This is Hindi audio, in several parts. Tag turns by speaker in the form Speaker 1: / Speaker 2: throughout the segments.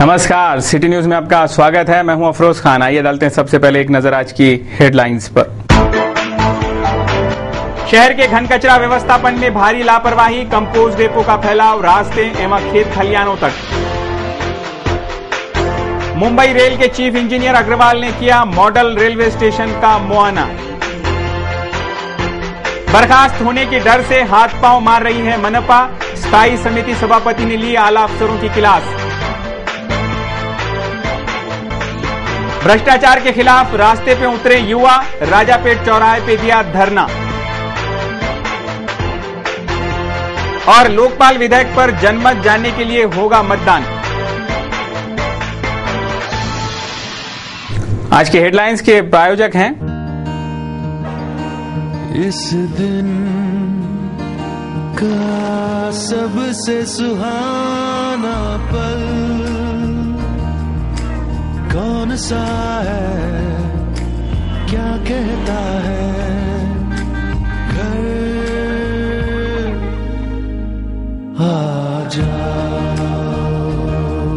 Speaker 1: नमस्कार, सिटी न्यूज में आपका स्वागत है। मैं हूं अफरोज खान। आइए डालते हैं सबसे पहले एक नजर आज की हेडलाइंस पर। शहर के घन कचरा व्यवस्थापन में भारी लापरवाही, कंपोस्ट डेपो का फैलाव रास्ते एवं खेत खलियानों तक। मुंबई रेल के चीफ इंजीनियर अग्रवाल ने किया मॉडल रेलवे स्टेशन का मुआयना। बर्खास्त होने के डर से हाथ पांव मार रही है मनपा, स्थायी समिति सभापति ने ली आला अफसरों की क्लास। भ्रष्टाचार के खिलाफ रास्ते पे उतरे युवा, राजापेट चौराहे पे दिया धरना। और लोकपाल विधेयक पर जनमत जानने के लिए होगा मतदान। आज के हेडलाइंस के प्रायोजक हैं
Speaker 2: इस दिन का सबसे सुहाना पल कौन सा है, क्या कहता है घर आ जाओ।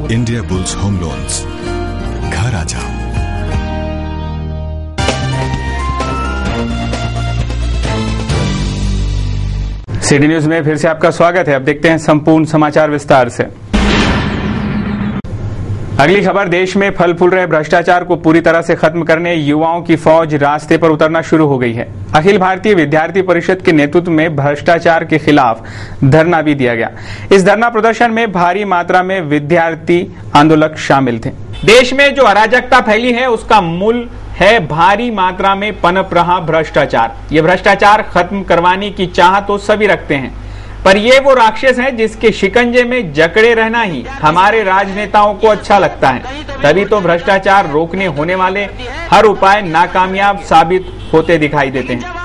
Speaker 3: इंडिया बुल्स होम लोन्स, घर आ जाओ।
Speaker 1: सिटी न्यूज में फिर से आपका स्वागत है। अब देखते हैं संपूर्ण समाचार विस्तार से। अगली खबर, देश में फल फूल रहे भ्रष्टाचार को पूरी तरह से खत्म करने युवाओं की फौज रास्ते पर उतरना शुरू हो गई है। अखिल भारतीय विद्यार्थी परिषद के नेतृत्व में भ्रष्टाचार के खिलाफ धरना भी दिया गया। इस धरना प्रदर्शन में भारी मात्रा में विद्यार्थी आंदोलक शामिल थे। देश में जो अराजकता फैली है उसका मूल है भारी मात्रा में पनप रहा भ्रष्टाचार। ये भ्रष्टाचार खत्म करवाने की चाह तो सभी रखते हैं, पर ये वो राक्षस हैं जिसके शिकंजे में जकड़े रहना ही हमारे राजनेताओं को अच्छा लगता है। तभी तो भ्रष्टाचार रोकने होने वाले हर उपाय नाकामयाब साबित होते दिखाई देते हैं।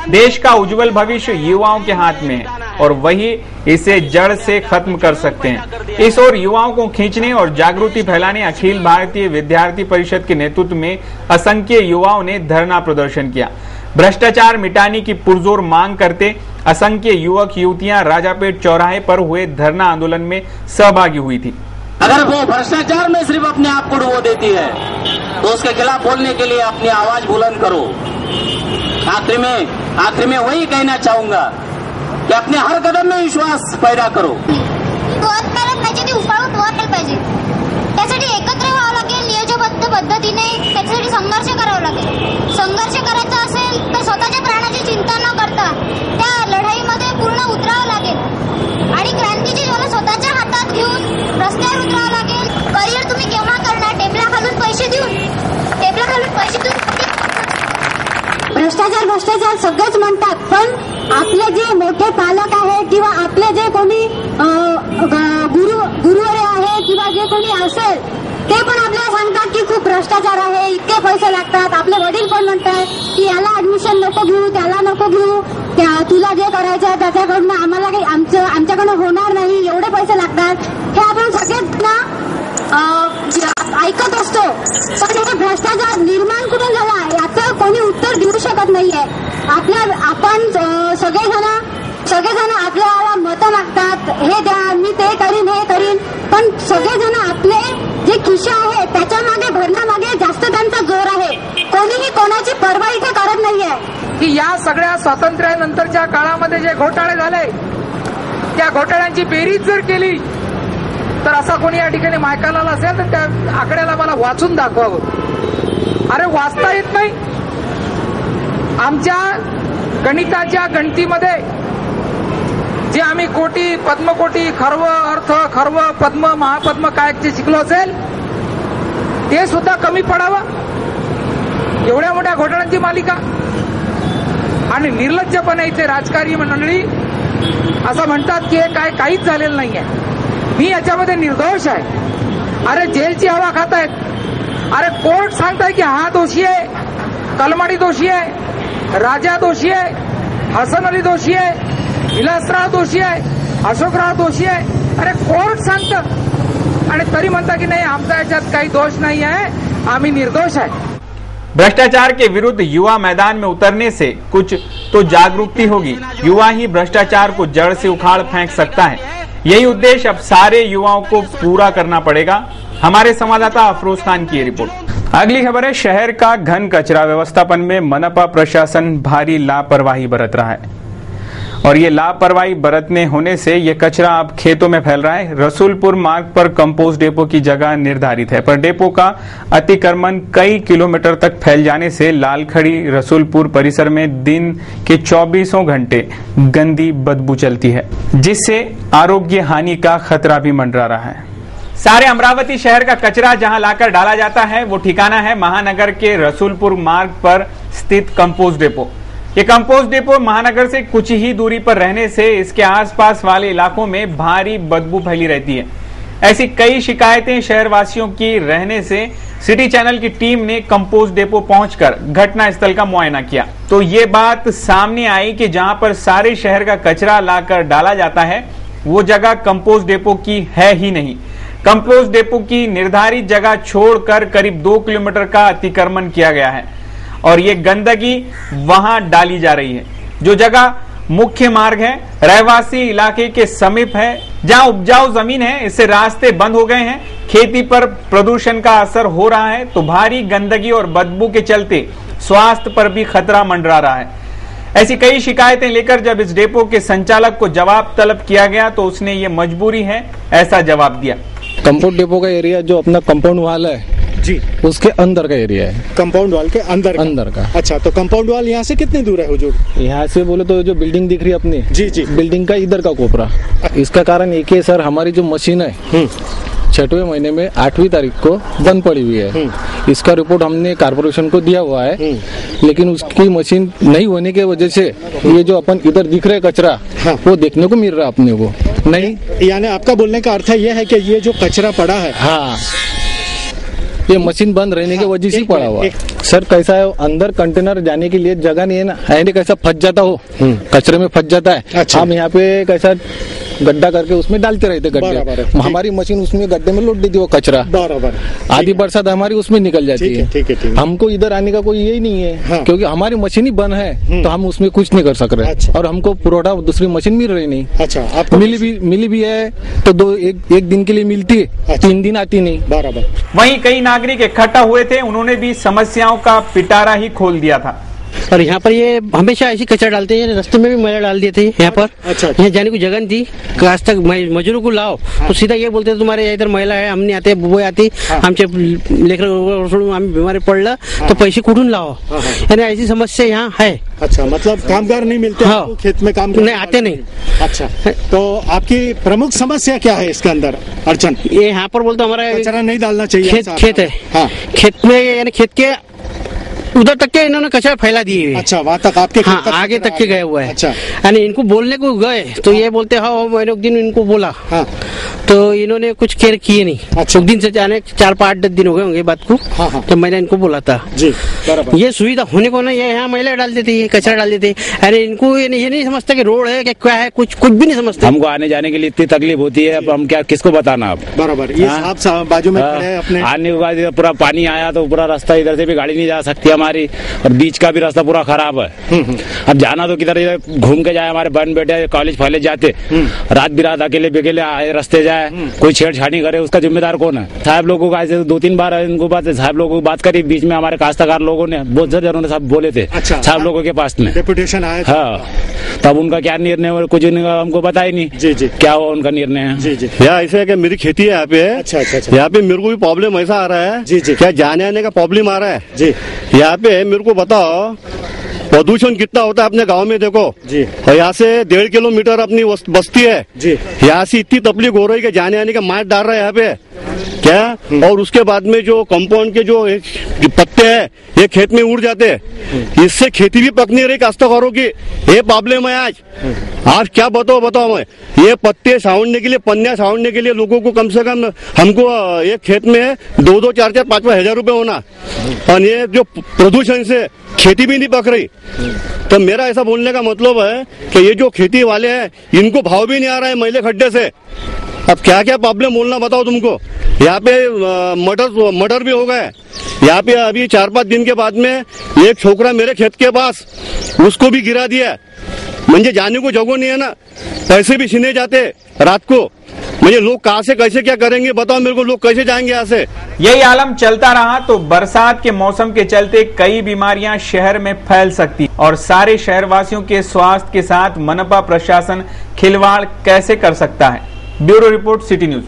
Speaker 1: देश का उज्जवल भविष्य युवाओं के हाथ में है और वही इसे जड़ से खत्म कर सकते हैं। इस ओर युवाओं को खींचने और जागृति फैलाने अखिल भारतीय विद्यार्थी परिषद के नेतृत्व में असंख्य युवाओं ने धरना प्रदर्शन किया। भ्रष्टाचार मिटाने की पुरजोर मांग करते असंख्य युवक युवतियां राजापेट चौराहे पर हुए धरना आंदोलन में सहभागी हुई थी।
Speaker 4: अगर वो भ्रष्टाचार में सिर्फ अपने आप को डुबो देती है तो उसके खिलाफ बोलने के लिए अपनी आवाज बुलंद करो। आखिर में वही कहना चाहूंगा की अपने हर कदम में विश्वास पैदा करो।
Speaker 5: ती उपाळून वर पाहिजे, त्यासाठी एकत्र व्हावं लागेल, नियोजबद्ध पद्धतीने त्याच्यासाठी संघर्ष करावा लागेल। संघर्ष करायचा असेल तर स्वतःच्या प्राणाची चिंता न करता त्या लढाईमध्ये पूर्ण उतरावं लागेल आणि क्रांतीची ज्वाला स्वतःच्या हातात घेऊन रस्त्यावर उतरावं लागेल। करिअर तुम्ही केव्हा करणार? टेबला खालून पैसे देऊन भ्रष्टाचार सगळेच म्हणतात, पण आपले जे मोठे पालक आहेत किंवा आपले जे कोणी गुरुवरे आहे किंवा जे कोणी असेल ते पण आपल्याला सांगतात की खूप भ्रष्टाचार आहे, इतके पैसे लागतात। आपले वडील पण म्हणतात की याला ऍडमिशन नको घेऊ, त्याला नको घेऊ, तुला जे करायचं आहे त्याच्याकडनं आम्हाला काही आमच्याकडनं होणार नाही, एवढे पैसे लागतात। हे आपण सगळेच ना ऐकत असतो, पण हे भ्रष्टाचार निर्माण कुठून झाला याचं कोणी उत्तर देऊ शकत नाहीये। आपण सगळेजण आपल्याला मतं मागतात, हे द्या, मी ते करीन, हे करीन, पण सगळेजण आपले जे खिशा आहे त्याच्या मागे भरण्यामागे जास्त त्यांचा जोर आहे। कोणीही कोणाची पर्वा इथे करत नाहीये
Speaker 6: की या सगळ्या स्वातंत्र्यानंतरच्या काळामध्ये जे घोटाळे झाले त्या घोटाळ्यांची बेरीज जर केली तर असा कोणी या ठिकाणी मायकाला असेल तर त्या आकड्याला मला वाचून दाखवावं। अरे वाचता येत नाही। आमच्या गणिताच्या गणतीमध्ये जे आम्ही कोटी, पद्मकोटी, खर्व, अर्थ, खर्व, पद्म, महापद्म काय जे शिकलो असेल ते सुद्धा कमी पडावं। एवढ्या मोठ्या घोटाळ्यांची मालिका आणि निर्लज्जपणे इथे राजकारणी मंडळी असं म्हणतात की हे काहीच झालेलं नाहीये। मी याच्यामध्ये निर्दोष आहे। अरे जेलची हवा खात आहेत। अरे कोर्ट सांगताय की हा दोषी आहे, कलमाडी दोषी आहे, राजा दोषी आहे, हसन अली दोषी आहे, विलासराव दोषी आहे, अशोकराव दोषी आहे। अरे कोर्ट सांगतं आणि तरी म्हणता की नाही आमचा याच्यात काही दोष नाही आहे, आम्ही निर्दोष आहे।
Speaker 1: भ्रष्टाचार के विरुद्ध युवा मैदान में उतरने से कुछ तो जागरूकता होगी। युवा ही भ्रष्टाचार को जड़ से उखाड़ फेंक सकता है। यही उद्देश्य अब सारे युवाओं को पूरा करना पड़ेगा। हमारे संवाददाता अफरोज खान की रिपोर्ट। अगली खबर है, शहर का घन कचरा व्यवस्थापन में मनपा प्रशासन भारी लापरवाही बरत रहा है और ये लापरवाही बरतने होने से ये कचरा अब खेतों में फैल रहा है। रसूलपुर मार्ग पर कंपोस्ट डेपो की जगह निर्धारित है, पर डेपो का अतिक्रमण कई किलोमीटर तक फैल जाने से लालखड़ी रसूलपुर परिसर में दिन के 24 घंटे गंदी बदबू चलती है, जिससे आरोग्य हानि का खतरा भी मंडरा रहा है। सारे अमरावती शहर का कचरा जहां लाकर डाला जाता है वो ठिकाना है महानगर के रसूलपुर मार्ग पर स्थित कंपोस्ट डेपो। ये कंपोस्ट डेपो महानगर से कुछ ही दूरी पर रहने से इसके आसपास वाले इलाकों में भारी बदबू फैली रहती है। ऐसी कई शिकायतें शहरवासियों की रहने से सिटी चैनल की टीम ने कंपोस्ट डेपो पहुंचकर घटनास्थल का मुआयना किया, तो ये बात सामने आई कि जहां पर सारे शहर का कचरा लाकर डाला जाता है वो जगह कंपोस्ट डेपो की है ही नहीं। कंपोस्ट डेपो की निर्धारित जगह छोड़कर करीब 2 किलोमीटर का अतिक्रमण किया गया है और ये गंदगी वहां डाली जा रही है। जो जगह मुख्य मार्ग है, रहवासी इलाके के समीप है, जहां उपजाऊ जमीन है, इससे रास्ते बंद हो गए हैं। खेती पर प्रदूषण का असर हो रहा है, तो भारी गंदगी और बदबू के चलते स्वास्थ्य पर भी खतरा मंडरा रहा है। ऐसी कई शिकायतें लेकर जब इस डेपो के संचालक को जवाब तलब किया गया तो उसने ये मजबूरी है ऐसा जवाब दिया।
Speaker 7: कंपाउंड डेपो का एरिया जो अपना कंपाउंड वाल है
Speaker 8: जी,
Speaker 7: उसके अंदर का एरिया है।
Speaker 8: कंपाउंड वॉल के अंदर
Speaker 7: का।
Speaker 8: अच्छा, तो कंपाउंड वॉल यहाँ से कितनी दूर है हुजूर?
Speaker 7: यहाँ से बोले तो जो बिल्डिंग दिख रही है अपनी,
Speaker 8: जी,
Speaker 7: बिल्डिंग का इधर का कोपरा। इसका कारण एक है सर, हमारी जो मशीन है 6वें महीने में 8वीं तारीख को बंद पड़ी हुई है। इसका रिपोर्ट हमने कारपोरेशन को दिया हुआ है, लेकिन उसकी मशीन नहीं होने की वजह से ये जो अपन इधर दिख रहे कचरा वो देखने को मिल रहा है अपने को नहीं।
Speaker 8: यानी आपका बोलने का अर्थ यह है कि ये जो कचरा पड़ा है,
Speaker 7: हाँ, ये मशीन बंद रहने की वजह से पड़ा हुआ। सर कैसा है, अंदर कंटेनर जाने के लिए जगह नहीं है ना, यानी कैसा फंस जाता हो, कचरे में फंस जाता है।
Speaker 8: अच्छा।
Speaker 7: हम यहाँ पे कैसा गड्ढा करके उसमें डालते रहते गड्ढे, हमारी मशीन उसमें गड्ढे में लोड देती वो कचरा,
Speaker 8: बराबर।
Speaker 7: आधी बरसात हमारी उसमें निकल जाती है।
Speaker 8: ठीक है।
Speaker 7: हमको इधर आने का कोई यही नहीं है,
Speaker 8: हाँ।
Speaker 7: क्योंकि हमारी मशीन ही बंद है, तो हम उसमें कुछ नहीं कर सक रहे।
Speaker 8: अच्छा।
Speaker 7: और हमको पुरोठा दूसरी मशीन मिल रही नहीं।
Speaker 8: अच्छा, आपको
Speaker 7: मिली भी है तो एक दिन के लिए मिलती है।
Speaker 8: अच्छा।
Speaker 7: 3 दिन आती नहीं।
Speaker 8: बराबर।
Speaker 1: वहीं कई नागरिक इकट्ठा हुए थे, उन्होंने भी समस्याओं का पिटारा ही खोल दिया था।
Speaker 9: और यहाँ पर ये हमेशा ऐसी कचरा डालते हैं, रास्ते में भी मैला डाल दिए थे यहाँ पर।
Speaker 8: अच्छा।
Speaker 9: यहाँ जाने को जगह नहीं थी, आज तक मजदूरों को लाओ तो सीधा ये बोलते तुम्हारे इधर महिला है, हम नहीं आते, बुबई आती, आमचे लेकर आम्ही बीमारी पडलं तो पैसे कुठून लाओ, यानी ऐसी समस्या यहाँ है।
Speaker 8: अच्छा, मतलब कामगार नहीं मिलते आपको खेत में काम करने?
Speaker 9: नहीं आते नहीं।
Speaker 8: अच्छा, तो आपकी प्रमुख समस्या क्या है इसके अंदर अड़चन?
Speaker 9: ये यहाँ पर बोलते हमारा
Speaker 8: कचरा नहीं डालना चाहिए।
Speaker 9: खेत है,
Speaker 8: हाँ,
Speaker 9: खेत में यानी खेत के उधर तक के इन्होंने कचरा फैला दिए हुए।
Speaker 8: अच्छा, वहाँ तक आपके
Speaker 9: हाँ, आगे तक के गए हुए हैं।
Speaker 8: अच्छा।
Speaker 9: यानी इनको बोलने को गए तो ये बोलते हाँ, मैंने एक दिन इनको बोला,
Speaker 8: हाँ,
Speaker 9: तो इन्होंने कुछ केयर किए नहीं।
Speaker 8: अच्छा।
Speaker 9: एक दिन से जाने 4-5 दिन हो गए होंगे बात को।
Speaker 8: हाँ।
Speaker 9: जब मैंने इनको बोला था
Speaker 8: जी, बराबर।
Speaker 9: ये सुविधा होने को ना, ये यहाँ महिला डाल देती है, कचरा डाल देते हैं। अरे इनको ये नहीं समझता कि रोड है कि क्या है, कुछ भी नहीं समझते।
Speaker 10: हमको आने जाने के लिए इतनी तकलीफ होती है, अब हम क्या किसको बताना। अब
Speaker 8: बराबर, ये साहब बाजू में खड़े हैं अपने।
Speaker 10: आने के बाद पूरा पानी आया तो पूरा रास्ता इधर से भी गाड़ी नहीं जा सकती हमारी, और बीच का भी रास्ता पूरा खराब है। अब जाना तो किधर घूम के जाए, हमारे बहन बेटे कॉलेज फॉलेज जाते, रात बिरात अकेले आए रास्ते जाए, कोई छेड़छाड़ी करे, उसका जिम्मेदार कौन है? साहब लोगों को ऐसे 2-3 बार इनको साहब लोगों को बात करी, बीच में हमारे काश्तकार लोगों ने बहुत जनों ने सब बोले थे।
Speaker 8: अच्छा,
Speaker 10: साहब लोगों के पास में
Speaker 8: डेपुटेशन आया।
Speaker 10: हाँ, तब उनका क्या निर्णय हुआ कुछ हमको पता ही नहीं।
Speaker 8: जी,
Speaker 10: क्या हुआ उनका निर्णय है?
Speaker 8: जी।
Speaker 11: यहाँ ऐसे है कि मेरी खेती है यहाँ पे।
Speaker 8: अच्छा।
Speaker 11: यहाँ पे मेरे को भी प्रॉब्लम ऐसा आ रहा है।
Speaker 8: जी।
Speaker 11: क्या जाने आने का प्रॉब्लम आ रहा है?
Speaker 8: जी।
Speaker 11: यहाँ पे मेरे को बताओ प्रदूषण कितना होता है अपने गांव में, देखो
Speaker 8: जी।
Speaker 11: और यहाँ से 1.5 किलोमीटर अपनी बस्ती है
Speaker 8: जी।
Speaker 11: यहाँ से इतनी तकलीफ हो रही है कि जाने आने का मार डाल रहा है यहाँ पे क्या। और उसके बाद में जो कंपाउंड के जो पत्ते हैं ये खेत में उड़ जाते हैं, इससे खेती भी पक नहीं रही काश्तकारों की। ये प्रॉब्लम है आज क्या बताओ मैं, ये पत्ते सावड़ने के लिए, पन्निया सावड़ने के लिए लोगों को कम से कम हमको एक खेत में 2-2, 4-4, 5-5 हजार रुपए होना, और ये जो प्रदूषण से खेती भी नहीं पक रही। तो मेरा ऐसा बोलने का मतलब है कि ये जो खेती वाले हैं इनको भाव भी नहीं आ रहा है मैले खड्डे से। अब क्या क्या प्रॉब्लम बोलना बताओ तुमको। यहाँ पे मर्डर भी हो गए। यहाँ पे अभी 4-5 दिन के बाद में एक छोकरा मेरे खेत के पास, उसको भी गिरा दिया। म्हणजे जाने को जगह नहीं है ना, पैसे भी छीने जाते रात को। मुझे लोग कहाँ से कैसे क्या करेंगे बताओ मेरे को, लोग कैसे जाएंगे यहाँ से।
Speaker 1: यही आलम चलता रहा तो बरसात के मौसम के चलते कई बीमारियां शहर में फैल सकती और सारे शहरवासियों के स्वास्थ्य के साथ मनपा प्रशासन खिलवाड़ कैसे कर सकता है। Bureau report, city news.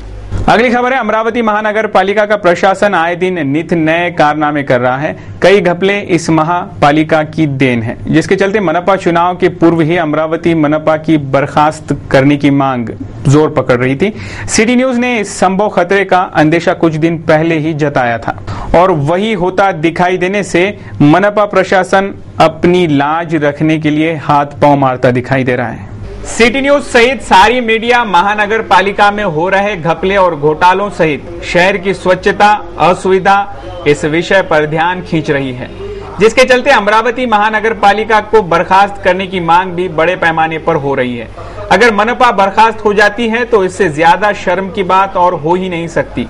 Speaker 1: अगली खबर है, अमरावती महानगर पालिका का प्रशासन आए दिन नित नए कारनामे कर रहा है। कई घपले इस महापालिका की देन है, जिसके चलते मनपा चुनाव के पूर्व ही अमरावती मनपा की बर्खास्त करने की मांग जोर पकड़ रही थी। सिटी न्यूज ने इस संभव खतरे का अंदेशा कुछ दिन पहले ही जताया था और वही होता दिखाई देने से मनपा प्रशासन अपनी लाज रखने के लिए हाथ पांव मारता दिखाई दे रहा है। सिटी न्यूज सहित सारी मीडिया महानगर पालिका में हो रहे घपले और घोटालों सहित शहर की स्वच्छता असुविधा इस विषय पर ध्यान खींच रही है, जिसके चलते अमरावती महानगर पालिका को बर्खास्त करने की मांग भी बड़े पैमाने पर हो रही है। अगर मनपा बर्खास्त हो जाती है तो इससे ज्यादा शर्म की बात और हो ही नहीं सकती,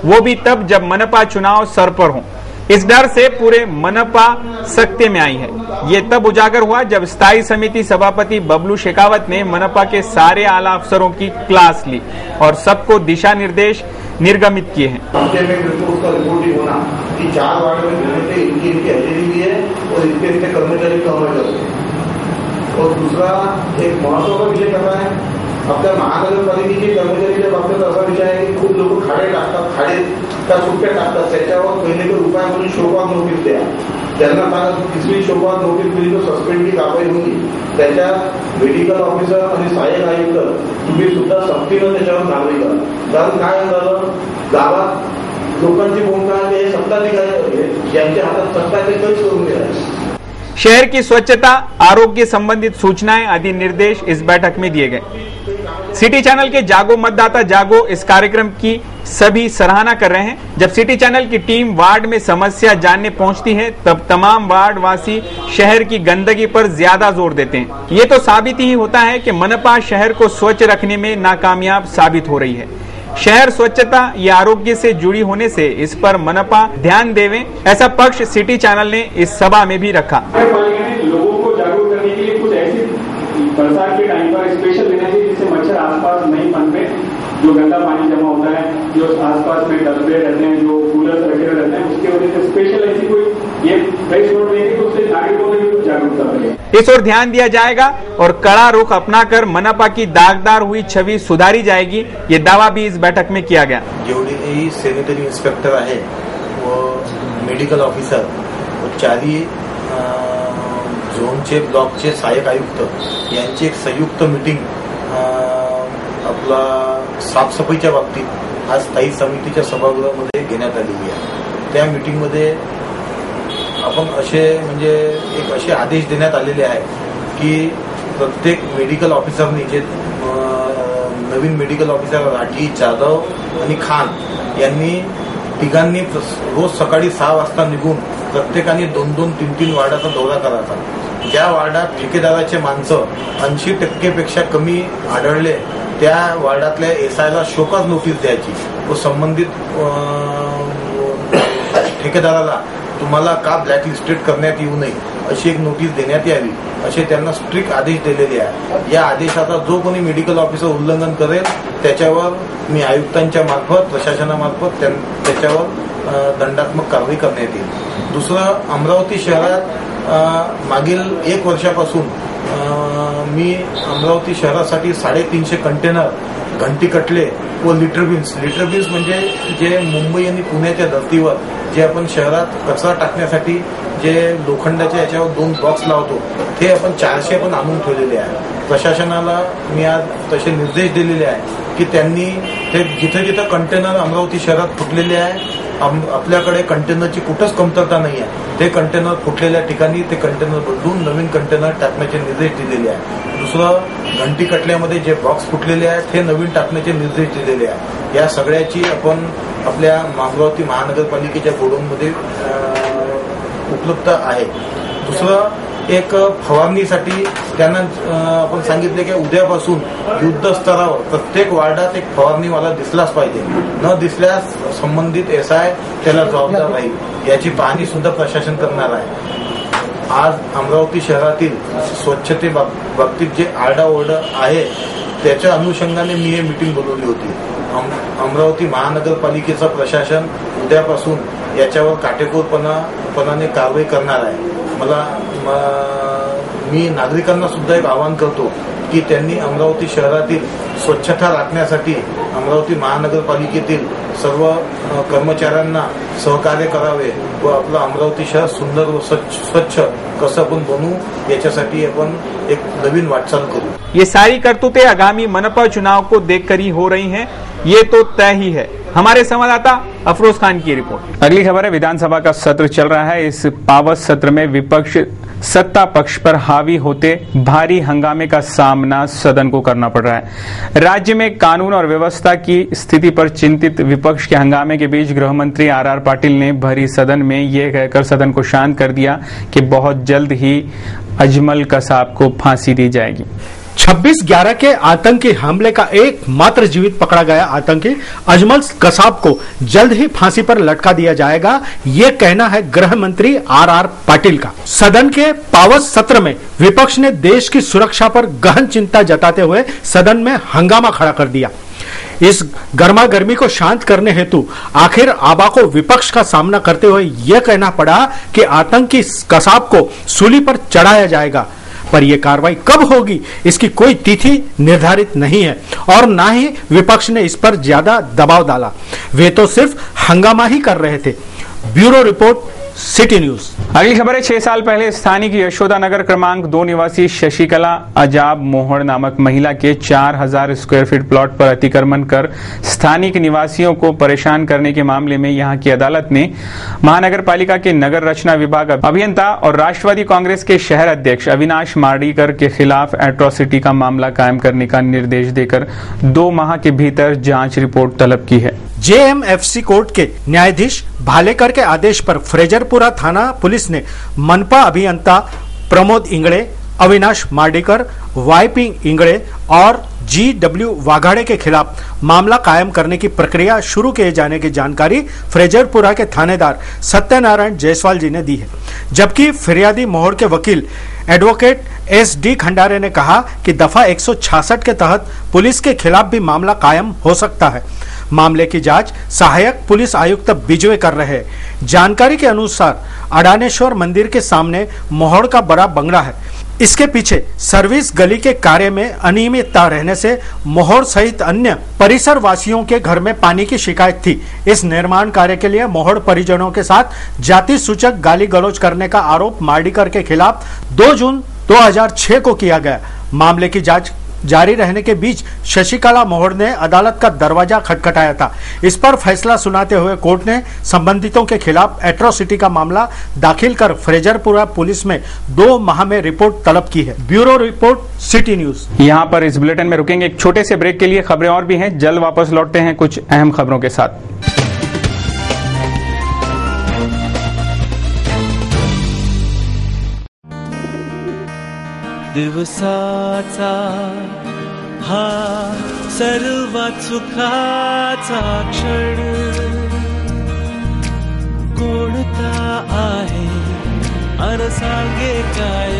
Speaker 1: वो भी तब जब मनपा चुनाव सर पर हो। इस डर से पूरे मनपा सकते में आई है। ये तब उजागर हुआ जब स्थायी समिति सभापति बबलू शेखावत ने मनपा के सारे आला अफसरों की क्लास ली और सबको दिशा निर्देश निर्गमित किए हैं।
Speaker 12: उसका रिपोर्टिंग होना कि 4 वार्ड में इनकी हजेरी भी है और इनके कर्मचारी कम करते। और दूसरा एक महत्व का विषय करना है, आपल्या महानगरपालिकेचे कर्मचारी जब आपल्याला असा विषय आहे की खूप लोक खाडे टाकतात, खाडेच्या सुट्ट्या टाकतात, त्याच्यावर पहिले तर उपाय म्हणून शोभाग नोटीस द्या। त्यांना सांगा तिसरी शोभाग नोटीस दिली तर सस्पेंडची कारवाई होती। त्याच्या मेडिकल ऑफिसर आणि सहाय्यक आयुक्त तुम्ही सुद्धा सक्तीनं त्याच्यावर कारवाई करा। कारण काय झालं, गावात लोकांची भूमिका हे सत्ताधिकारी ज्यांच्या हातात सत्ता ते काहीच करून देणार।
Speaker 1: शहर की स्वच्छता, आरोग्य संबंधित सूचनाएं आदि निर्देश इस बैठक में दिए गए। सिटी चैनल के जागो मतदाता जागो इस कार्यक्रम की सभी सराहना कर रहे हैं। जब सिटी चैनल की टीम वार्ड में समस्या जानने पहुंचती है तब तमाम वार्ड वासी शहर की गंदगी पर ज्यादा जोर देते हैं। ये तो साबित ही होता है कि मनपा शहर को स्वच्छ रखने में नाकामयाब साबित हो रही है। शहर स्वच्छता या आरोग्य से जुड़ी होने से इस पर मनपा ध्यान देवे, ऐसा पक्ष सिटी चैनल ने इस सभा में भी रखा।
Speaker 13: लोगों को जागरूक करने के लिए कुछ ऐसी बरसात के टाइम पर स्पेशल लेना चाहिए जिससे मच्छर आसपास नहीं पनपे। जो गंदा पानी जमा होता है, जो आसपास में डब्बे रहते हैं, जो कूलर रखे हुए रहते हैं, उसके वजह से स्पेशल ऐसी कोई ये प्रेस नोट देंगे तो उससे नागरिकों में भी कुछ जागरूकता बढ़ेगी।
Speaker 1: इस ओर ध्यान दिया जाएगा और कड़ा रुख अपनाकर मनपा की दागदार हुई छवि सुधारी जाएगी, ये दावा भी इस बैठक में किया गया।
Speaker 12: जेवढे सॅनिटरी इन्स्पेक्टर आहे व मेडिकल ऑफिसर व 4 झोनचे ब्लॉकचे सहाय्यक आयुक्त यांची एक संयुक्त मीटिंग आपला साफसफाईच्या बाबतीत आज स्थायी समितीच्या सभागृहामध्ये घेण्यात आलेली आहे। त्या मीटिंगमध्ये आपण असे आदेश देण्यात आलेले आहे की प्रत्येक मेडिकल ऑफिसरनी जे नवीन मेडिकल ऑफिसर राठी, जाधव आणि खान यांनी तिघांनी रोज सकाळी 6 वाजता निघून प्रत्येकाने 2-2, 3-3 वार्डाचा दौरा करायचा। ज्या वार्डात ठेकेदाराचे माणसं 80% पेक्षा कमी आढळले त्या वार्डातल्या एसआयला शोकॉज नोटीस द्यायची व संबंधित ठेकेदाराला तुम्हाला का ब्लॅकलिस्टेड करण्यात येऊ नये अशी एक नोटीस देण्यात यावी असे त्यांना स्ट्रिक्ट आदेश दिलेले आहे। या आदेशाचा जो कोणी मेडिकल ऑफिसर उल्लंघन करेल त्याच्यावर मी आयुक्तांच्या मार्फत, प्रशासनामार्फत त्याच्यावर दंडात्मक कारवाई करण्यात येईल। दुसरं, अमरावती शहरात मागील 1 वर्षापासून मी अमरावती शहरासाठी 350 कंटेनर, घंटी कटले व लिटर बिन्स म्हणजे जे मुंबई आणि पुण्याच्या धर्तीवर जे आपण शहरात कचरा टाकण्यासाठी जे लोखंडाच्या याच्यावर 2 बॉक्स लावतो ते आपण 400 पण आणून ठेवलेले आहे। प्रशासनाला मी आज तसे निर्देश दिलेले आहे की त्यांनी ते जिथं जिथं कंटेनर अमरावती शहरात फुटलेले आहे, आपल्याकडे कंटेनरची कुठंच कमतरता नाही आहे, ते कंटेनर फुटलेल्या ठिकाणी ते कंटेनर बदलून नवीन कंटेनर टाकण्याचे निर्देश दिलेले आहे। दुसरं, घंटी कटल्यामध्ये जे बॉक्स फुटलेले आहेत ते नवीन टाकण्याचे निर्देश दिलेले आहे। या सगळ्याची आपण आपल्या अमरावती महानगरपालिकेच्या गोडाऊनमध्ये उपलब्ध आहे। दुसरं, एक फवारणीसाठी त्यांना आपण सांगितले की उद्यापासून युद्ध स्तरावर प्रत्येक वार्डात एक फवारणीवाला दिसलाच पाहिजे। न दिसल्यास संबंधित एसआय त्याला जबाबदार राहील, याची पाहणी सुद्धा प्रशासन करणार आहे। आज अमरावती शहरातील स्वच्छते बाबतीत जे आरडाओरडा आहे त्याच्या अनुषंगाने मी हे मीटिंग बोलवली होती. अमरावती महानगरपालिकेचं प्रशासन उद्यापासून याच्यावर काटेकोरपणाने कारवाई करणार आहे. मी नागरिकांना सुद्धा एक आवाहन करतो की त्यांनी अमरावती शहरातील स्वच्छता राखण्यासाठी अमरावती महानगरपालिकेतील सर्व कर्मचाऱ्यांना सहकार्य करावे व आपलं अमरावती शहर सुंदर व स्वच्छ कसं आपण बनवू याच्यासाठी आपण एक नवीन वाटचाल करू.
Speaker 1: ये सारी करतूतें आगामी मनपा चुनाव को देखकर ही हो रही हैं, ये तो तय ही है. हमारे संवाददाता अफरोज खान की रिपोर्ट. अगली खबर है, विधानसभा का सत्र चल रहा है. इस पावस सत्र में विपक्ष सत्ता पक्ष पर हावी होते भारी हंगामे का सामना सदन को करना पड़ रहा है. राज्य में कानून और व्यवस्था की स्थिति पर चिंतित विपक्ष के हंगामे के बीच गृह मंत्री आर पाटिल ने भरी सदन में यह कहकर सदन को शांत कर दिया कि बहुत जल्द ही अजमल कसाब को फांसी दी जाएगी.
Speaker 14: 26/11 के आतंकी हमले का एकमात्र जीवित पकड़ा गया आतंकी अजमल कसाब को जल्द ही फांसी पर लटका दिया जाएगा, ये कहना है गृह मंत्री आर पाटिल का. सदन के पावस सत्र में विपक्ष ने देश की सुरक्षा पर गहन चिंता जताते हुए सदन में हंगामा खड़ा कर दिया. इस गर्मा गर्मी को शांत करने हेतु आखिर आबा को विपक्ष का सामना करते हुए यह कहना पड़ा कि आतंकी कसाब को सूली पर चढ़ाया जाएगा, पर यह कार्रवाई कब होगी इसकी कोई तिथि निर्धारित नहीं है और ना ही विपक्ष ने इस पर ज्यादा दबाव डाला. वे तो सिर्फ हंगामा ही कर रहे थे. Bureau report, city news.
Speaker 1: अगली खबर है, 6 साल पहले स्थानिक यशोदा नगर क्रमांक 2 निवासी शशिकला अजाब मोहड़ नामक महिला के 4000 स्क्वायर फीट प्लॉट पर अतिक्रमण कर स्थानिक निवासियों को परेशान करने के मामले में यहां की अदालत ने महानगर पालिका के नगर रचना विभाग अभियंता और राष्ट्रवादी कांग्रेस के शहर अध्यक्ष अविनाश मार्डीकर के खिलाफ एट्रोसिटी का मामला कायम करने का निर्देश देकर 2 माह के भीतर जांच रिपोर्ट तलब की है.
Speaker 14: जेएमएफसी कोर्ट के न्यायाधीश भालेकर के आदेश पर फ्रेजरपुरा थाना पुलिस ने मनपा अभियंता प्रमोद इंगड़े, अविनाश मार्डीकर, वाईपी इंगड़े और GW वाघाड़े के खिलाफ मामला कायम करने की प्रक्रिया शुरू किए जाने की जानकारी फ्रेजरपुरा के थानेदार सत्यनारायण जायसवाल जी ने दी है. जबकि फिरियादी मोहड़ के वकील एडवोकेट SD खंडारे ने कहा कि दफा 166 के तहत पुलिस के खिलाफ भी मामला कायम हो सकता है. मामले की जांच सहायक पुलिस आयुक्त बिजवे कर रहे हैं. जानकारी के अनुसार अडानेश्वर मंदिर के सामने मोहड़ का बड़ा बंगला है. इसके पीछे सर्विस गली के कार्य में अनियमितता रहने से मोहड़ सहित अन्य परिसर वासियों के घर में पानी की शिकायत थी. इस निर्माण कार्य के लिए मोहड़ परिजनों के साथ जाति सूचक गाली गलौज करने का आरोप मार्डीकर के खिलाफ 2 जून 2006 को किया गया. मामले की जांच जारी रहने के बीच शशिकला मोहड़ ने अदालत का दरवाजा खटखटाया था. इस पर फैसला सुनाते हुए कोर्ट ने संबंधितों के खिलाफ एट्रोसिटी का मामला दाखिल कर फ्रेजरपुरा पुलिस में 2 माह में रिपोर्ट तलब की है. Bureau report, city news.
Speaker 1: यहाँ पर इस बुलेटिन में रुकेंगे एक छोटे से ब्रेक के लिए. खबरें और भी हैं, जल्द वापस लौटते हैं कुछ अहम खबरों के साथ.
Speaker 2: दिवसाचा हा सर्वात सुखाचा क्षण कोणता आहे अन सांगे काय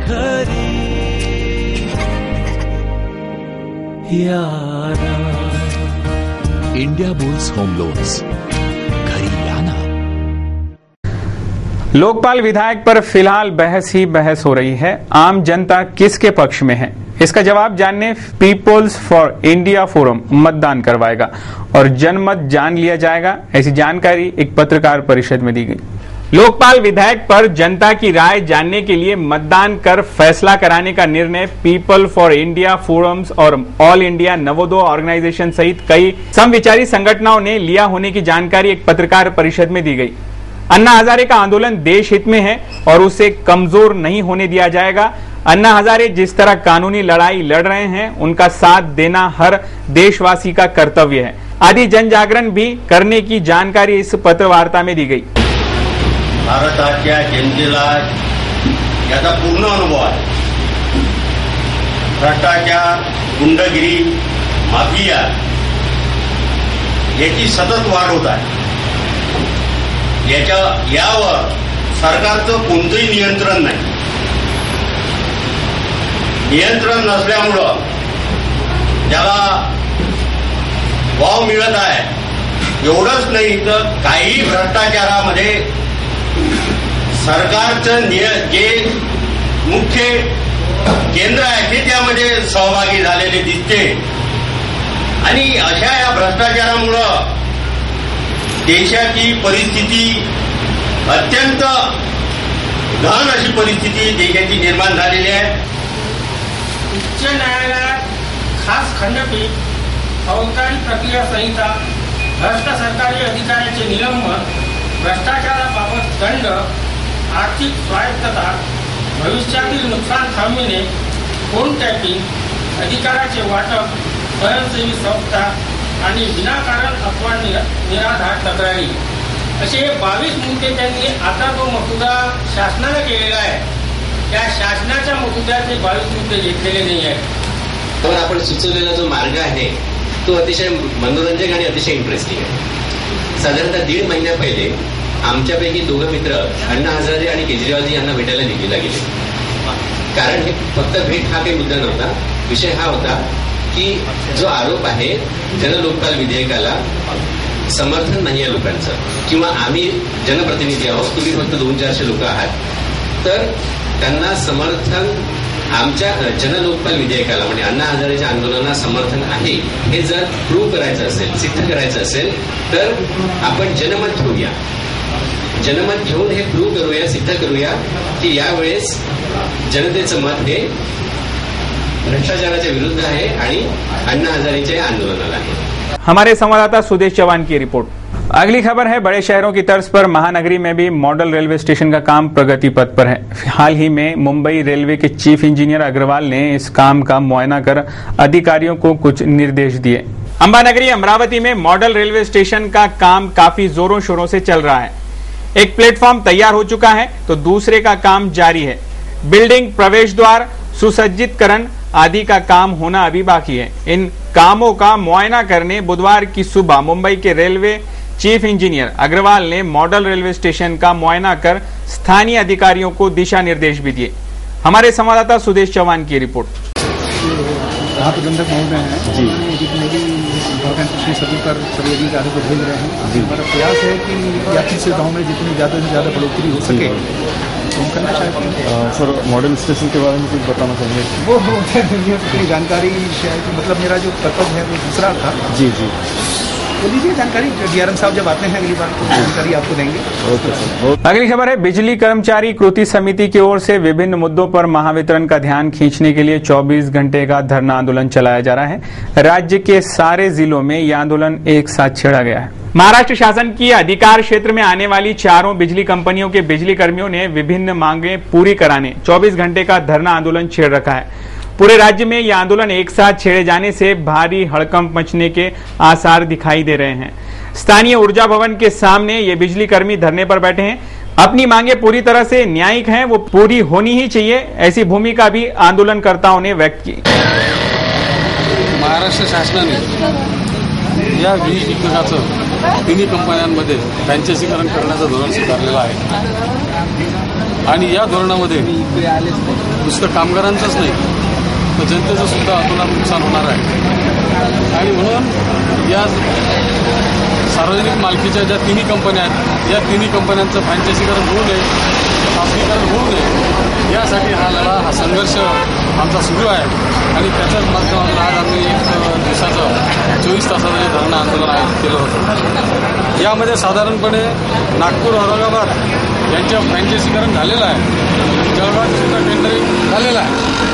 Speaker 2: खरी यारा.
Speaker 3: इंडिया बुल्स होम लोन्स, घरी या ना.
Speaker 1: लोकपाल विधायक पर फिलहाल बहस ही बहस हो रही है. आम जनता किसके पक्ष में है, इसका जवाब जानने पीपल्स फॉर इंडिया फोरम मतदान करवाएगा और जनमत जान लिया जाएगा. ऐसी जानकारी एक पत्रकार परिषद में दी गई. लोकपाल विधायक पर जनता की राय जानने के लिए मतदान कर फैसला कराने का निर्णय पीपल फॉर इंडिया फोरम्स और ऑल इंडिया नवोदय ऑर्गेनाइजेशन सहित कई समविचारी संगठनों ने लिया होने की जानकारी एक पत्रकार परिषद में दी गई. अन्ना हजारे का आंदोलन देश हित में है और उसे कमजोर नहीं होने दिया जाएगा. अन्ना हजारे जिस तरह कानूनी लड़ाई लड़ रहे हैं उनका साथ देना हर देशवासी का कर्तव्य है. आदि जन जागरण भी करने की जानकारी इस पत्रवार्ता में दी गई.
Speaker 11: भारताच्या जनतेला याचा पूर्ण अनुभव आहे. भ्रष्टाचार, गुंडगिरी, माफिया याची सतत वाढ होत आहे. यावर सरकारचं कोणतंही नियंत्रण नाही. नियंत्रण नसल्यामुळं
Speaker 15: ज्याला वाव मिळत आहे। एवढंच नाही तर काही भ्रष्टाचारामध्ये सरकारचं जे मुख्य केंद्र आहे ते त्यामध्ये सहभागी झालेले दिसते आणि अशा या भ्रष्टाचारामुळं देशाची परिस्थिती अत्यंत घाण अशी परिस्थिती देशाची निर्माण झालेली आहे।
Speaker 16: उच्च न्यायालयात खास खंडपीठ, फौजदारी प्रक्रिया संहिता, भ्रष्ट सरकारी अधिकाऱ्याचे निलंबन, भ्रष्टाचाराबाबत दंड, आर्थिक स्वायत्तता, भविष्यातील नुकसान थांबविणे, फोन टॅपिंग, अधिकाराचे वाटप, स्वयंसेवी संस्था आणि विनाकारण अथवा निराधार तक्रारी असे 22 मुद्दे त्यांनी आता जो मसुदा शासनाने केलेला आहे त्या शासनाच्या मसुद्याचे 22 मुद्दे घेतलेले नाही आहेत।
Speaker 17: तर आपण सुचवलेला जो मार्ग आहे तो अतिशय मनोरंजक आणि अतिशय इंटरेस्टिंग आहे। साधारणतः 1.5 महिन्या पहिले आमच्यापैकी 2 मित्र अण्णा हजारे आणि केजरीवालजी यांना भेटायला दिल्लीला गेले। कारण हे फक्त भेट हा काही मुद्दा नव्हता, विषय हा होता की जो आरोप आहे जनलोकपाल विधेयकाला समर्थन नाही आहे लोकांचं, किंवा आम्ही जनप्रतिनिधी आहोत, तुम्ही फक्त 200-400 लोक आहात, तर त्यांना समर्थन आमच्या जनलोकपाल विधेयकाला म्हणजे अण्णा हजारेच्या आंदोलनाला समर्थन आहे हे जर प्रूव्ह करायचं असेल, सिद्ध करायचं असेल तर आपण जनमत घेऊया। जनमत घेऊन हे प्रूव्ह करूया, सिद्ध करूया की यावेळेस जनतेचं मत हे भ्रष्टाचाराच्या विरुद्ध आहे आणि अण्णा हजारेच्या आंदोलनाला आहे।
Speaker 1: हमारे संवाददाता सुदेश चौहान की रिपोर्ट। अगली खबर है, बड़े शहरों की तर्ज पर महानगरी में भी मॉडल रेलवे स्टेशन का काम प्रगति पथ पर है। हाल ही में मुंबई रेलवे के चीफ इंजीनियर अग्रवाल ने इस काम का मुआयना कर अधिकारियों को कुछ निर्देश दिए। अंबानगरी अमरावती में मॉडल रेलवे स्टेशन का काम काफी जोरों शोरों से चल रहा है। एक प्लेटफॉर्म तैयार हो चुका है तो दूसरे का काम जारी है। बिल्डिंग, प्रवेश द्वार, सुसज्जितकरण आदि का काम होना अभी बाकी है। इन कामों का मुआयना करने बुधवार की सुबह मुंबई के रेलवे चीफ इंजीनियर अग्रवाल ने मॉडल रेलवे स्टेशन का मुआयना कर स्थानीय अधिकारियों को दिशा निर्देश भी दिए। हमारे संवाददाता सुदेश चौहान की रिपोर्ट।
Speaker 18: प्रबंधक महोदय हैं जी, जितने भी इम्पोर्टेंट इश्यू सभी पर सभी अधिकारियों को भेज रहे हैं जी। हमारा प्रयास है कि यात्री सुविधाओं में जितनी ज़्यादा से ज़्यादा बढ़ोतरी हो सके तो हम करना चाहते हैं।
Speaker 19: सर, मॉडल स्टेशन के बारे में कुछ बताना चाहिए?
Speaker 18: वो जानकारी मतलब मेरा जो कर्तव्य है वो दूसरा था
Speaker 19: जी जी।
Speaker 18: तो लीजिए जानकारी, डीआरएम साहब जब आते हैं अगली बार तो जानकारी आपको देंगे।
Speaker 19: Okay sir.
Speaker 1: अगली खबर है, बिजली कर्मचारी कृति समिति की ओर से विभिन्न मुद्दों पर महावितरण का ध्यान खींचने के लिए 24 घंटे का धरना आंदोलन चलाया जा रहा है। राज्य के सारे जिलों में यह आंदोलन एक साथ छेड़ा गया है। महाराष्ट्र शासन की अधिकार क्षेत्र में आने वाली चारों बिजली कंपनियों के बिजली कर्मियों ने विभिन्न मांगे पूरी कराने 24 घंटे का धरना आंदोलन छेड़ रखा है। पूरे राज्य में यह आंदोलन एक साथ छेड़े जाने से भारी हड़कंप मचने के आसार दिखाई दे रहे हैं। स्थानीय ऊर्जा भवन के सामने ये बिजली कर्मी धरने पर बैठे हैं। अपनी मांगे पूरी तरह से न्यायिक हैं, वो पूरी होनी ही चाहिए, ऐसी भूमिका भी आंदोलनकर्ताओं ने व्यक्त की।
Speaker 20: महाराष्ट्र शासनाने या वीज विभागाचं तिन्ही कंपन्यांमध्ये फ्रँचायझीकरण करण्याचं धोरण स्वीकारलेलं आहे आणि या धोरणामध्ये नुसतं कामगारांचंच नाही तर जनतेचं सुद्धा अतोनात नुकसान होणार आहे आणि म्हणून या सार्वजनिक मालकीच्या ज्या तिन्ही कंपन्या आहेत या तिन्ही कंपन्यांचं फ्रँचायझीकरण होऊ नये, खासगीकरण होऊ नये यासाठी हा लढा, हा संघर्ष आमचा सुरू आहे आणि त्याच्याच माध्यमातून आज आम्ही 1 दिवसाचं 24 तासाचं जे धरणं आंदोलन आयोजित केलं होतं। यामध्ये साधारणपणे नागपूर, औरंगाबाद यांच्या फ्रँचायझीकरण झालेलं आहे, जळगाव सुद्धा टेंडरिंग झालेलं आहे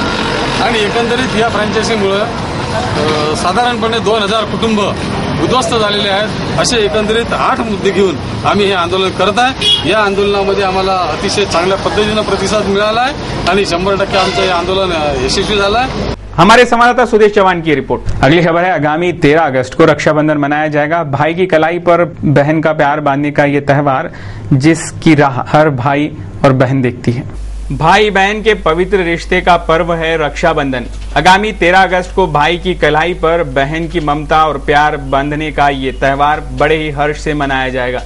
Speaker 20: आणि एकंदरीत या फ्रँचायझीमुळं साधारणपणे 2000 कुटुंब उद्ध्वस्त झालेले आहेत। असे एकंदरीत 8 मुद्दे घेऊन आम्ही हे आंदोलन करत आहे। या आंदोलनामध्ये आम्हाला अतिशय चांगल्या पद्धतीनं प्रतिसाद मिळाला आहे आणि 100% आमचं हे आंदोलन यशस्वी झालं आहे।
Speaker 1: हमारे संवाददाता सुदेश चौहान की रिपोर्ट। अगली खबर है, आगामी 13 अगस्त को रक्षाबंधन मनाया जाएगा। भाई की कलाई पर बहन का प्यार बांधने का ये त्यौहार जिसकी राह हर भाई और बहन देखती है। भाई बहन के पवित्र रिश्ते का पर्व है रक्षाबंधन। आगामी 13 अगस्त को भाई की कलाई पर बहन की ममता और प्यार बांधने का ये त्यौहार बड़े ही हर्ष से मनाया जाएगा।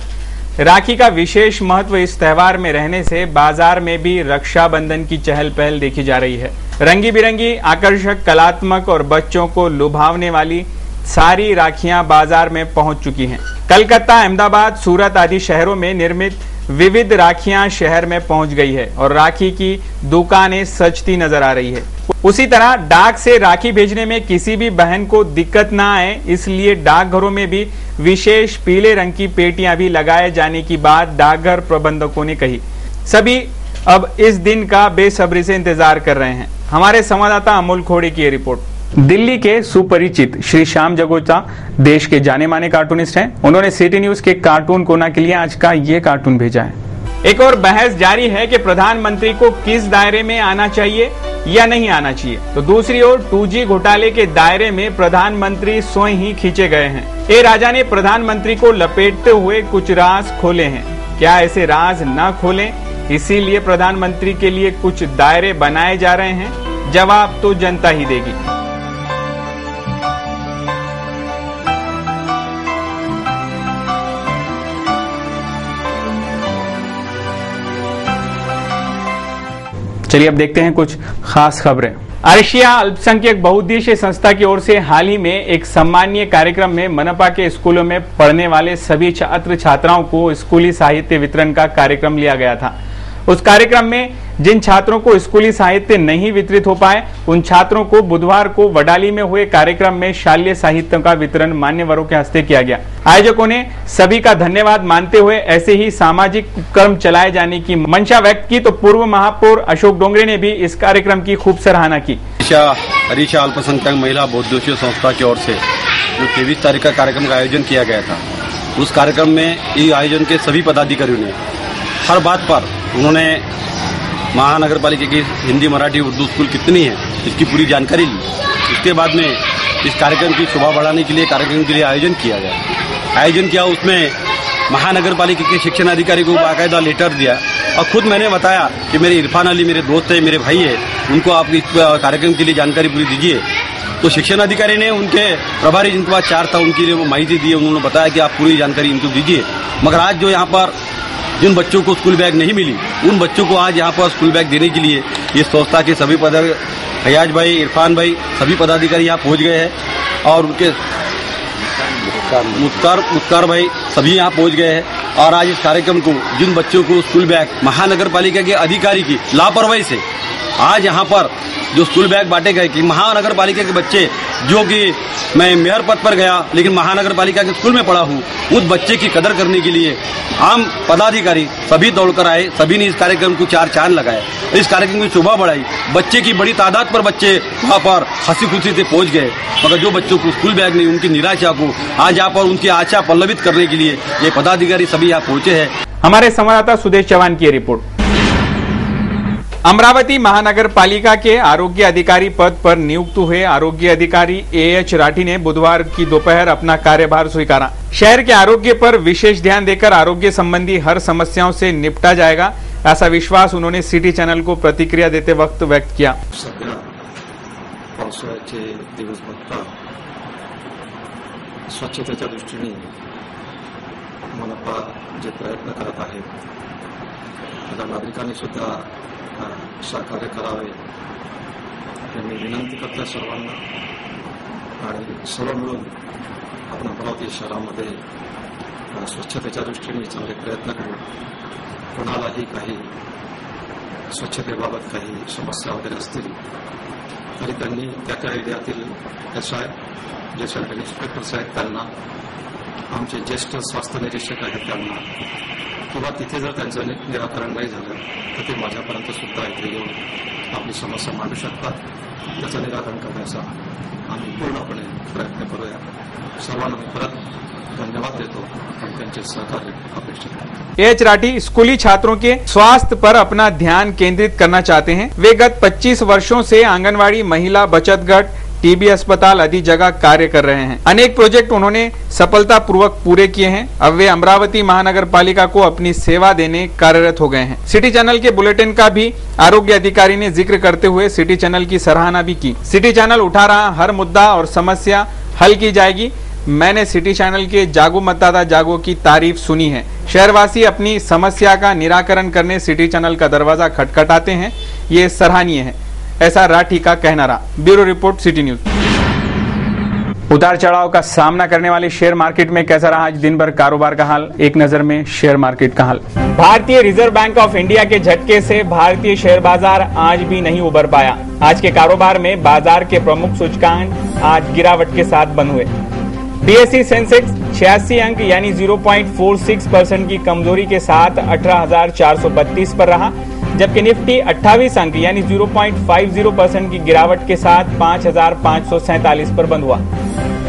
Speaker 1: राखी का विशेष महत्व इस त्यौहार में रहने से बाजार में भी रक्षाबंधन की चहल पहल देखी जा रही है। रंगी बिरंगी, आकर्षक, कलात्मक और बच्चों को लुभावने वाली सारी राखियां बाजार में पहुंच चुकी हैं। कलकत्ता, अहमदाबाद, सूरत आदि शहरों में निर्मित विविध राखियां शहर में पहुंच गई है और राखी की दुकानें सजती नजर आ रही है। उसी तरह डाक से राखी भेजने में किसी भी बहन को दिक्कत ना आए, इसलिए डाकघरों में भी विशेष पीले रंग की पेटियां भी लगाए जाने की बात डाकघर प्रबंधकों ने कही। सभी अब इस दिन का बेसब्री से इंतजार कर रहे हैं। हमारे संवाददाता अमोल खोड़े की ये रिपोर्ट। दिल्ली के सुपरिचित श्री श्याम जगोचा देश के जाने माने कार्टूनिस्ट हैं। उन्होंने सिटी न्यूज के कार्टून कोना के लिए आज का ये कार्टून भेजा है। एक और बहस जारी है कि प्रधानमंत्री को किस दायरे में आना चाहिए या नहीं आना चाहिए, तो दूसरी ओर 2G घोटाले के दायरे में प्रधानमंत्री स्वयं ही खींचे गए हैं। ए राजा ने प्रधानमंत्री को लपेटते हुए कुछ राज खोले हैं। क्या ऐसे राज न खोलें, इसीलिए प्रधानमंत्री के लिए कुछ दायरे बनाए जा रहे हैं? जवाब तो जनता ही देगी। चलिए अब देखते हैं कुछ खास खबरें। आर्शिया अल्पसंख्यक बहुउद्देशीय संस्था की ओर से हाल ही में एक सम्मानीय कार्यक्रम में मनपा के स्कूलों में पढ़ने वाले सभी छात्र छात्राओं को स्कूली साहित्य वितरण का कार्यक्रम लिया गया था। उस कार्यक्रम में जिन छात्रों को स्कूली साहित्य नहीं वितरित हो पाए, उन छात्रों को बुधवार को वडाली में हुए कार्यक्रम में शालेय साहित्य का वितरण मान्यवरों के हस्ते किया गया। आयोजकों ने सभी का धन्यवाद मानते हुए ऐसे ही सामाजिक उपक्रम चलाए जाने की मंशा व्यक्त की। तो पूर्व महापौर अशोक डोंगरे ने भी इस कार्यक्रम की खूब सराहना की।
Speaker 11: हरीशा अल्पसंख्यक महिला बहुउद्देशीय संस्था की ओर से जो 23 तारीख का कार्यक्रम का आयोजन किया गया था, उस कार्यक्रम में इस आयोजन के सभी पदाधिकारियों ने हर बात पर उन्होंने महानगर पालिका की हिंदी, मराठी, उर्दू स्कूल कितनी है इसकी पूरी जानकारी ली। इसके बाद में इस कार्यक्रम की शोभा बढ़ाने के लिए कार्यक्रम के लिए आयोजन किया गया। आयोजन किया, उसमें महानगर पालिका के शिक्षण अधिकारी को बाकायदा लेटर दिया और खुद मैंने बताया कि मेरे इरफान अली मेरे दोस्त है, मेरे भाई है, उनको आप इस कार्यक्रम के लिए जानकारी पूरी दीजिए। तो शिक्षण अधिकारी ने उनके प्रभारी जिनके पास 4 था उनके लिए वो माहिती दी। उन्होंने बताया कि आप पूरी जानकारी इनको दीजिए। मगर आज जो यहाँ पर जिन बच्चों को स्कूल बैग नहीं मिली, उन बच्चों को आज यहाँ पर स्कूल बैग देने के लिए ये संस्था के सभी फयाज भाई, इरफान भाई, सभी पदाधिकारी यहाँ पहुँच गए हैं और उनके मुख्तार भाई सभी यहाँ पहुँच गए हैं। और आज इस कार्यक्रम को जिन बच्चों को स्कूल बैग महानगर पालिका के अधिकारी की लापरवाही से आज यहाँ पर जो स्कूल बैग बांटे गए कि महानगर पालिका के बच्चे जो कि मैं मेयर पद पर गया लेकिन महानगर पालिका के स्कूल में पढ़ा हूँ, उस बच्चे की कदर करने के लिए आम पदाधिकारी सभी दौड़कर आए। सभी ने इस कार्यक्रम को 4 चांद लगाए, इस कार्यक्रम की शोभा बढ़ाई। बच्चे की बड़ी तादाद पर बच्चे वहाँ पर हंसी खुशी से पहुँच गए। मगर जो बच्चों को स्कूल बैग नहीं, उनकी निराशा को आज यहाँ पर उनकी आशा पल्लवित करने के लिए ये पदाधिकारी सभी यहाँ पहुँचे हैं।
Speaker 1: हमारे संवाददाता सुदेश चौहान की रिपोर्ट। अमरावती महानगर पालिका के आरोग्य अधिकारी पद पर नियुक्त हुए आरोग्य अधिकारी AH राठी ने बुधवार की दोपहर अपना कार्यभार स्वीकारा। शहर के आरोग्य पर विशेष ध्यान देकर आरोग्य संबंधी हर समस्याओं से निपटा जाएगा, ऐसा विश्वास उन्होंने सिटी चैनल को प्रतिक्रिया देते वक्त व्यक्त किया।
Speaker 21: पावसाळ्याचे दिवस बघता स्वच्छतेच्या दृष्टीने मनपा जे प्रयत्न करत आहेत, आता नागरिकांनी सुद्धा सहकार्य करावे मी विनंती करतो सर्वांना। आणि सर्व मिळून आपण अमरावती शहरामध्ये स्वच्छतेच्या दृष्टीने चांगले प्रयत्न करू। कोणालाही काही स्वच्छतेबाबत काही समस्या वगैरे असतील तरी त्यांनी त्या एरियातील SI जे सब इन्स्पेक्टर्स आहेत त्यांना, आमचे ज्येष्ठ स्वास्थ्य निरीक्षक आहेत त्यांना, किंवा तिथे जर त्यांचं निराकरण नाही झालं तर ते माझ्यापर्यंत सुद्धा इथे येऊन आपली समस्या मांडू शकतात। त्याचं निराकरण करण्याचा आम्ही पूर्णपणे प्रयत्न करूया। सर्वांना मी परत धन्यवाद देतो आणि त्यांचे सहकार्य अपेक्षित है।
Speaker 1: AH राठी स्कूली छात्रों के स्वास्थ्य पर अपना ध्यान केंद्रित करना चाहते हैं। वे गत 25 वर्षों से आंगनवाड़ी, महिला बचत गट, TB अस्पताल आदि जगह कार्य कर रहे हैं। अनेक प्रोजेक्ट उन्होंने सफलतापूर्वक पूरे किए हैं। अब वे अमरावती महानगर पालिका को अपनी सेवा देने कार्यरत हो गए हैं। सिटी चैनल के बुलेटिन का भी आरोग्य अधिकारी ने जिक्र करते हुए सिटी चैनल की सराहना भी की। सिटी चैनल उठा रहा हर मुद्दा और समस्या हल की जाएगी। मैंने सिटी चैनल के जागो मतदाता जागो की तारीफ सुनी है। शहरवासी अपनी समस्या का निराकरण करने सिटी चैनल का दरवाजा खटखटाते हैं, ये सराहनीय है। ऐसा राठी का कहना रहा। Bureau report, city news. उतार चढ़ाव का सामना करने वाली शेयर मार्केट में कैसा रहा आज दिन भर कारोबार का हाल, एक नजर में शेयर मार्केट का हाल। भारतीय रिजर्व बैंक ऑफ इंडिया के झटके से भारतीय शेयर बाजार आज भी नहीं उबर पाया। आज के कारोबार में बाजार के प्रमुख सूचकांक आज गिरावट के साथ बंद हुए। बीएसई सेंसेक्स 86 अंक यानी 0.46% की कमजोरी के साथ 18,432 पर रहा, जबकि निफ्टी 28 अंक यानी 0.50% की गिरावट के साथ 5,547 पर बंद हुआ।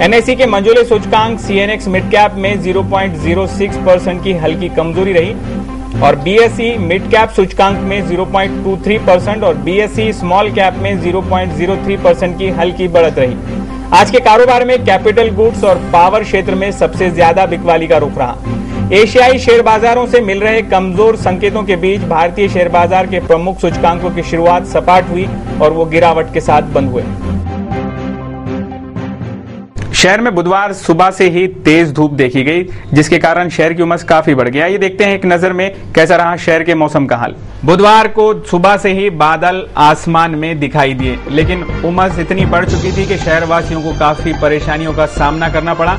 Speaker 1: एनएसई के मंझोले सूचकांक सीएनएक्स मिड कैप में 0.06% की हल्की कमजोरी रही और बीएसई मिड कैप सूचकांक में 0.23% और बीएसई स्मॉल कैप में 0.03% की हल्की बढ़त रही। आज के कारोबार में कैपिटल गुड्स और पावर क्षेत्र में सबसे ज्यादा बिकवाली का रुख रहा। एशियाई शेयर बाजारों से मिल रहे कमजोर संकेतों के बीच भारतीय शेयर बाजार के प्रमुख सूचकांकों की शुरुआत सपाट हुई और वो गिरावट के साथ बंद हुए। शहर में बुधवार सुबह से ही तेज धूप देखी गई, जिसके कारण शहर की उमस काफी बढ़ गया। ये देखते हैं एक नजर में कैसा रहा शहर के मौसम का हाल। बुधवार को सुबह से ही बादल आसमान में दिखाई दिए, लेकिन उमस इतनी बढ़ चुकी थी कि शहरवासियों को काफी परेशानियों का सामना करना पड़ा।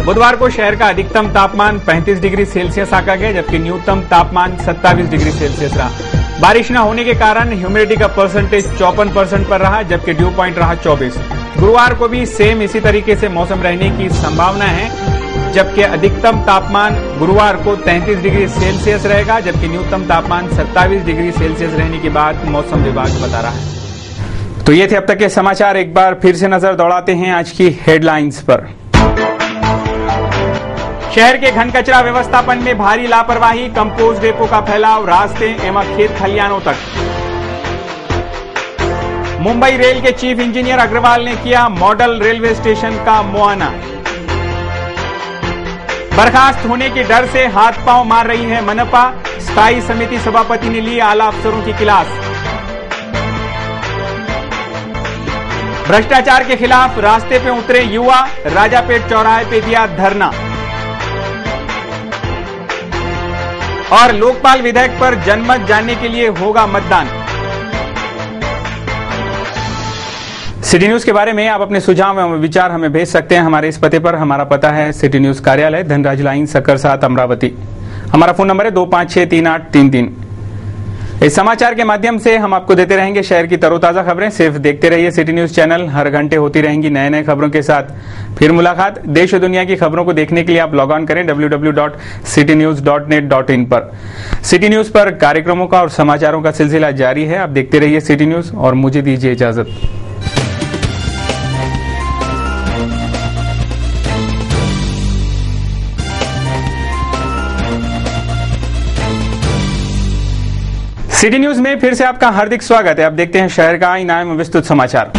Speaker 1: बुधवार को शहर का अधिकतम तापमान 35 डिग्री सेल्सियस आंका गया, जबकि न्यूनतम तापमान 27 डिग्री सेल्सियस रहा। बारिश न होने के कारण ह्यूमिडिटी का परसेंटेज 54% पर रहा, जबकि ड्यू पॉइंट रहा 24। गुरुवार को भी सेम इसी तरीके से मौसम रहने की संभावना है, जबकि अधिकतम तापमान गुरुवार को 33 डिग्री सेल्सियस रहेगा, जबकि न्यूनतम तापमान 27 डिग्री सेल्सियस रहने की बात मौसम विभाग बता रहा है। तो ये थे अब तक के समाचार। एक बार फिर से नजर दौड़ाते हैं आज की हेडलाइंस पर। शहर के घन कचरा व्यवस्थापन में भारी लापरवाही, कंपोस्ट डेपो का फैलाव रास्ते एवं खेत खलियानों तक। मुंबई रेल के चीफ इंजीनियर अग्रवाल ने किया मॉडल रेलवे स्टेशन का मुआयना। बर्खास्त होने के डर से हाथ पांव मार रही है मनपा, स्थायी समिति सभापति ने ली आला अफसरों की क्लास। भ्रष्टाचार के खिलाफ रास्ते पे उतरे युवा, राजापेट चौराहे पे दिया धरना। और लोकपाल विधेयक पर जनमत जानने के लिए होगा मतदान। सिटी न्यूज के बारे में आप अपने सुझाव एवं विचार हमें भेज सकते हैं हमारे इस पते पर। हमारा पता है सिटी न्यूज कार्यालय, धनराज लाइन, सक्कर 7, अमरावती। हमारा फोन नंबर है 25633833। इस समाचार के माध्यम से हम आपको देते रहेंगे शहर की तरोताजा खबरें। सिर्फ देखते रहिए सिटी न्यूज चैनल, हर घंटे होती रहेंगी नए नए खबरों के साथ। फिर मुलाकात। देश और दुनिया की खबरों को देखने के लिए आप लॉग ऑन करें www.citynews.net.in पर। सिटी न्यूज पर कार्यक्रमों का और समाचारों का सिलसिला जारी है। आप देखते रहिए सिटी न्यूज और मुझे दीजिए इजाजत। सिटी न्यूज में फिर से आपका हार्दिक स्वागत है। आप देखते हैं शहर का इन विस्तृत समाचार।